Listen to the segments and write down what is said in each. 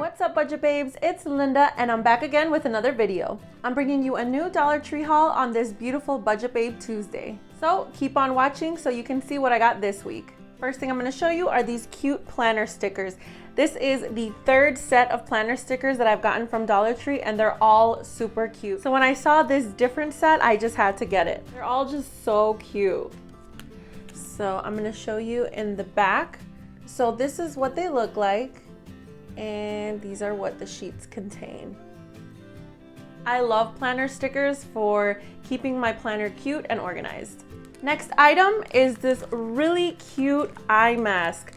What's up, budget babes? It's Linda and I'm back again with another video. I'm bringing you a new Dollar Tree haul on this beautiful Budget Babe Tuesday. So keep on watching so you can see what I got this week. First thing I'm going to show you are these cute planner stickers. This is the third set of planner stickers that I've gotten from Dollar Tree and they're all super cute. So when I saw this different set, I just had to get it. They're all just so cute. So I'm going to show you in the back. So this is what they look like. And these are what the sheets contain. I love planner stickers for keeping my planner cute and organized. Next item is this really cute eye mask.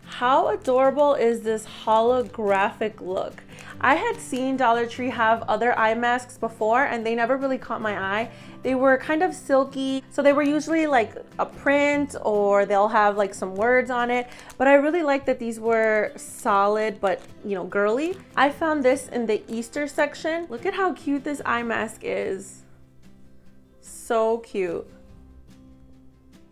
How adorable is this holographic look? I had seen Dollar Tree have other eye masks before and they never really caught my eye. They were kind of silky, so they were usually like a print or they'll have like some words on it. But I really like that these were solid but, you know, girly. I found this in the Easter section. Look at how cute this eye mask is. So cute.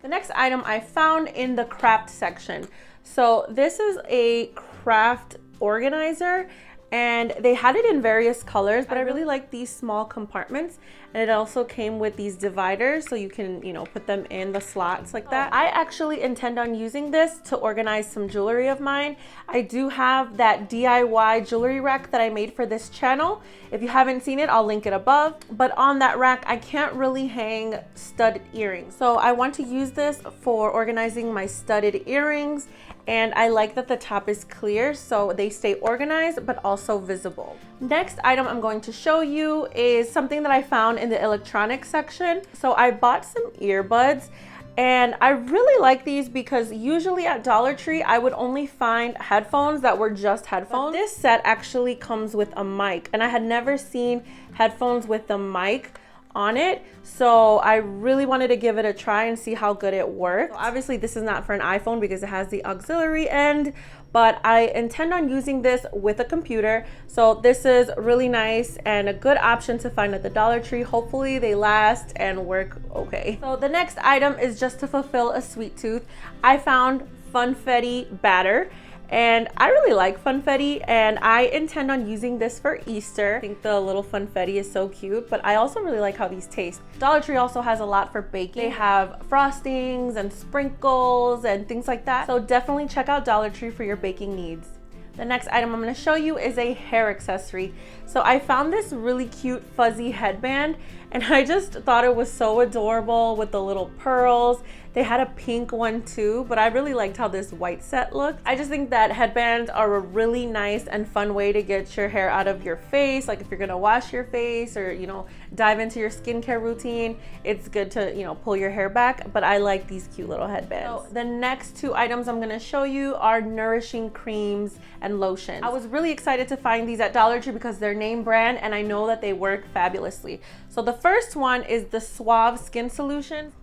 The next item I found in the craft section. So this is a craft organizer and they had it in various colors, but I really like these small compartments. And it also came with these dividers so you can, you know, put them in the slots like that. I actually intend on using this to organize some jewelry of mine. I do have that DIY jewelry rack that I made for this channel. If you haven't seen it, I'll link it above. But on that rack, I can't really hang studded earrings. So I want to use this for organizing my studded earrings. And I like that the top is clear so they stay organized but also visible. Next item I'm going to show you is something that I found in the electronics section. So I bought some earbuds and I really like these because usually at Dollar Tree I would only find headphones that were just headphones. But this set actually comes with a mic and I had never seen headphones with the mic on it, so I really wanted to give it a try and see how good it worked. So obviously this is not for an iPhone because it has the auxiliary end, but I intend on using this with a computer. So this is really nice and a good option to find at the Dollar Tree. Hopefully they last and work okay. So the next item is just to fulfill a sweet tooth. I found Funfetti batter. And I really like Funfetti and I intend on using this for Easter. I think the little Funfetti is so cute, but I also really like how these taste. Dollar Tree also has a lot for baking. They have frostings and sprinkles and things like that. So definitely check out Dollar Tree for your baking needs. The next item I'm going to show you is a hair accessory. So I found this really cute fuzzy headband and I just thought it was so adorable with the little pearls. They had a pink one too, but I really liked how this white set looked. I just think that headbands are a really nice and fun way to get your hair out of your face. Like if you're gonna wash your face or, you know, dive into your skincare routine, it's good to, you know, pull your hair back, but I like these cute little headbands. So the next two items I'm gonna show you are nourishing creams and lotions. I was really excited to find these at Dollar Tree because they're name brand and I know that they work fabulously. So the first one is the Suave Skin Solution.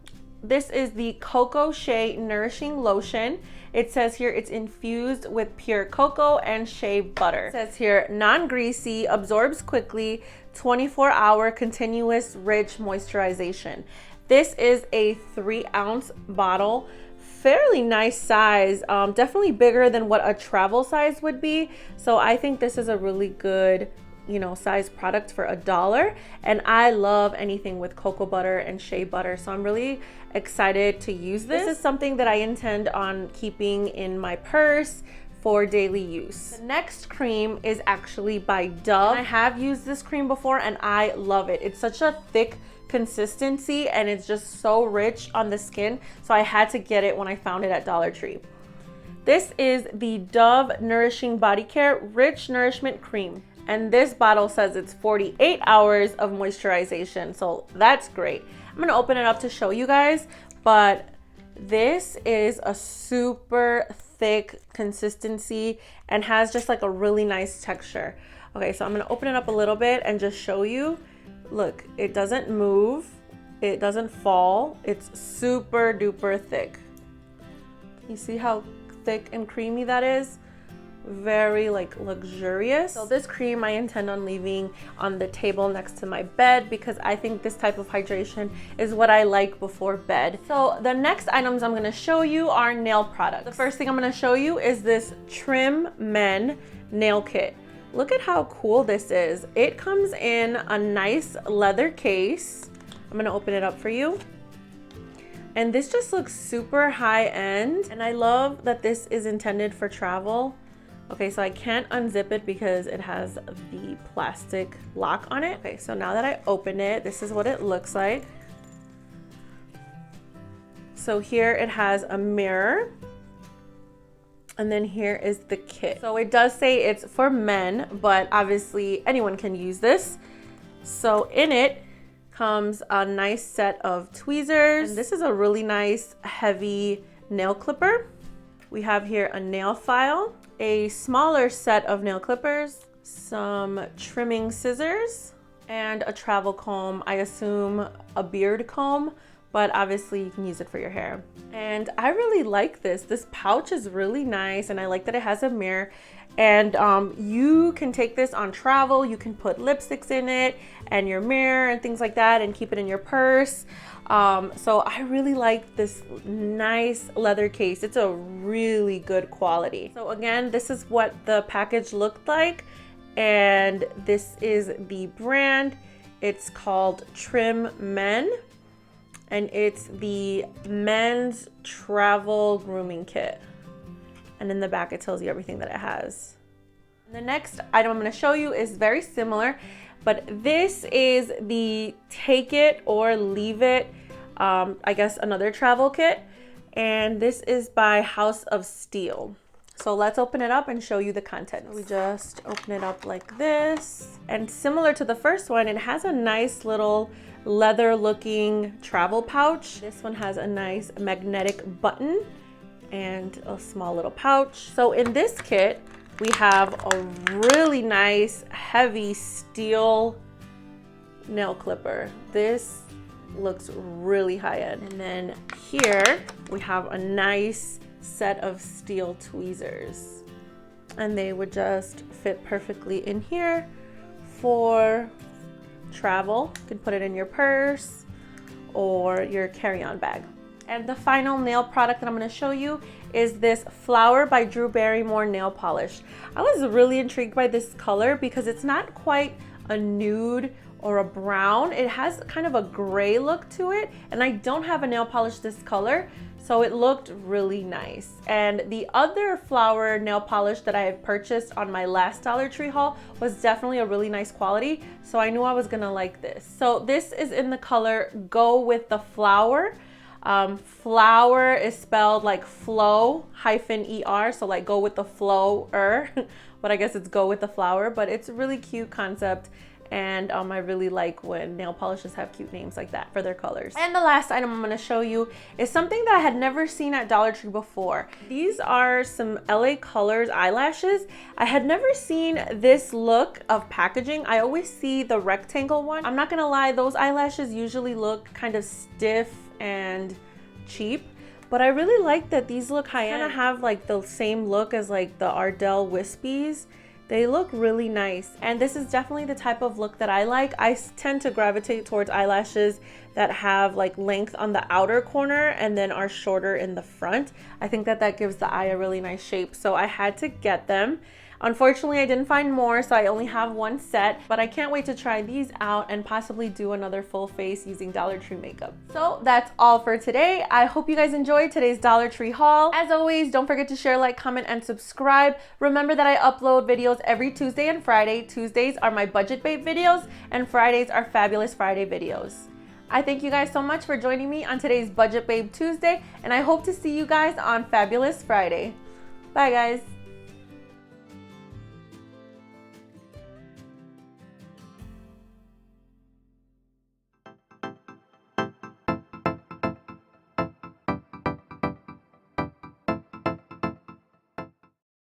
This is the Cocoa Shea Nourishing Lotion. It says here it's infused with pure cocoa and shea butter. It says here non-greasy, absorbs quickly, 24-hour continuous rich moisturization. This is a 3-ounce bottle. Fairly nice size, definitely bigger than what a travel size would be. So I think this is a really good, you know, size product for $1. And I love anything with cocoa butter and shea butter. So I'm really excited to use this. This is something that I intend on keeping in my purse for daily use. The next cream is actually by Dove. I have used this cream before and I love it. It's such a thick consistency and it's just so rich on the skin. So I had to get it when I found it at Dollar Tree. This is the Dove Nourishing Body Care Rich Nourishment Cream. And this bottle says it's 48 hours of moisturization. So that's great. I'm gonna open it up to show you guys, but this is a super thick consistency and has just like a really nice texture. Okay, so I'm gonna open it up a little bit and just show you. Look, it doesn't move, it doesn't fall. It's super duper thick. You see how thick and creamy that is? Very like luxurious. So this cream I intend on leaving on the table next to my bed because I think this type of hydration is what I like before bed. So the next items I'm going to show you are nail products. The first thing I'm going to show you is this Trim Men nail kit. look at how cool this is. It comes in a nice leather case. I'm gonna open it up for you. And this just looks super high end. And I love that this is intended for travel. Okay, so I can't unzip it because it has the plastic lock on it. Okay, so now that I open it, this is what it looks like. So here it has a mirror. And then here is the kit. So it does say it's for men, but obviously anyone can use this. So in it comes a nice set of tweezers. And this is a really nice heavy nail clipper. We have here a nail file, a smaller set of nail clippers, some trimming scissors, and a travel comb. I assume a beard comb, but obviously you can use it for your hair. And I really like this. This pouch is really nice, and I like that it has a mirror. And you can take this on travel. You can put lipsticks in it and your mirror and things like that and keep it in your purse. So I really like this nice leather case. It's a really good quality. So again, this is what the package looked like. And this is the brand. It's called Trim Men. And it's the men's travel grooming kit. And in the back, it tells you everything that it has. The next item I'm going to show you is very similar, but this is the Take It or Leave It, I guess another travel kit. And this is by House of Steel. So let's open it up and show you the contents. We just open it up like this. And similar to the first one, it has a nice little leather looking travel pouch. This one has a nice magnetic button and a small little pouch. So in this kit, we have a really nice heavy steel nail clipper. This looks really high end. And then here we have a nice set of steel tweezers. And they would just fit perfectly in here for travel. You can put it in your purse or your carry-on bag. And the final nail product that I'm going to show you is this Flower by Drew Barrymore nail polish. I was really intrigued by this color because it's not quite a nude or a brown. It has kind of a gray look to it, and I don't have a nail polish this color, so it looked really nice. And the other Flower nail polish that I have purchased on my last Dollar Tree haul was definitely a really nice quality, so I knew I was gonna like this. So this is in the color Go With The Flower. Flower is spelled like flow-er, so like go with the flow-er, but I guess it's go with the flower. But it's a really cute concept, and I really like when nail polishes have cute names like that for their colors. And the last item I'm going to show you is something that I had never seen at Dollar Tree before. These are some LA Colors eyelashes. I had never seen this look of packaging. I always see the rectangle one. I'm not gonna lie, those eyelashes usually look kind of stiff and cheap, but I really like that these look high-end. Kind of have like the same look as like the Ardell Wispies. They look really nice, and this is definitely the type of look that I like. I tend to gravitate towards eyelashes that have like length on the outer corner and then are shorter in the front. I think that that gives the eye a really nice shape, so I had to get them. Unfortunately, I didn't find more, so I only have one set, but I can't wait to try these out and possibly do another full face using Dollar Tree makeup. So that's all for today. I hope you guys enjoyed today's Dollar Tree haul. As always, don't forget to share, like, comment, and subscribe. Remember that I upload videos every Tuesday and Friday. Tuesdays are my Budget Babe videos, and Fridays are Fabulous Friday videos. I thank you guys so much for joining me on today's Budget Babe Tuesday, and I hope to see you guys on Fabulous Friday. Bye, guys.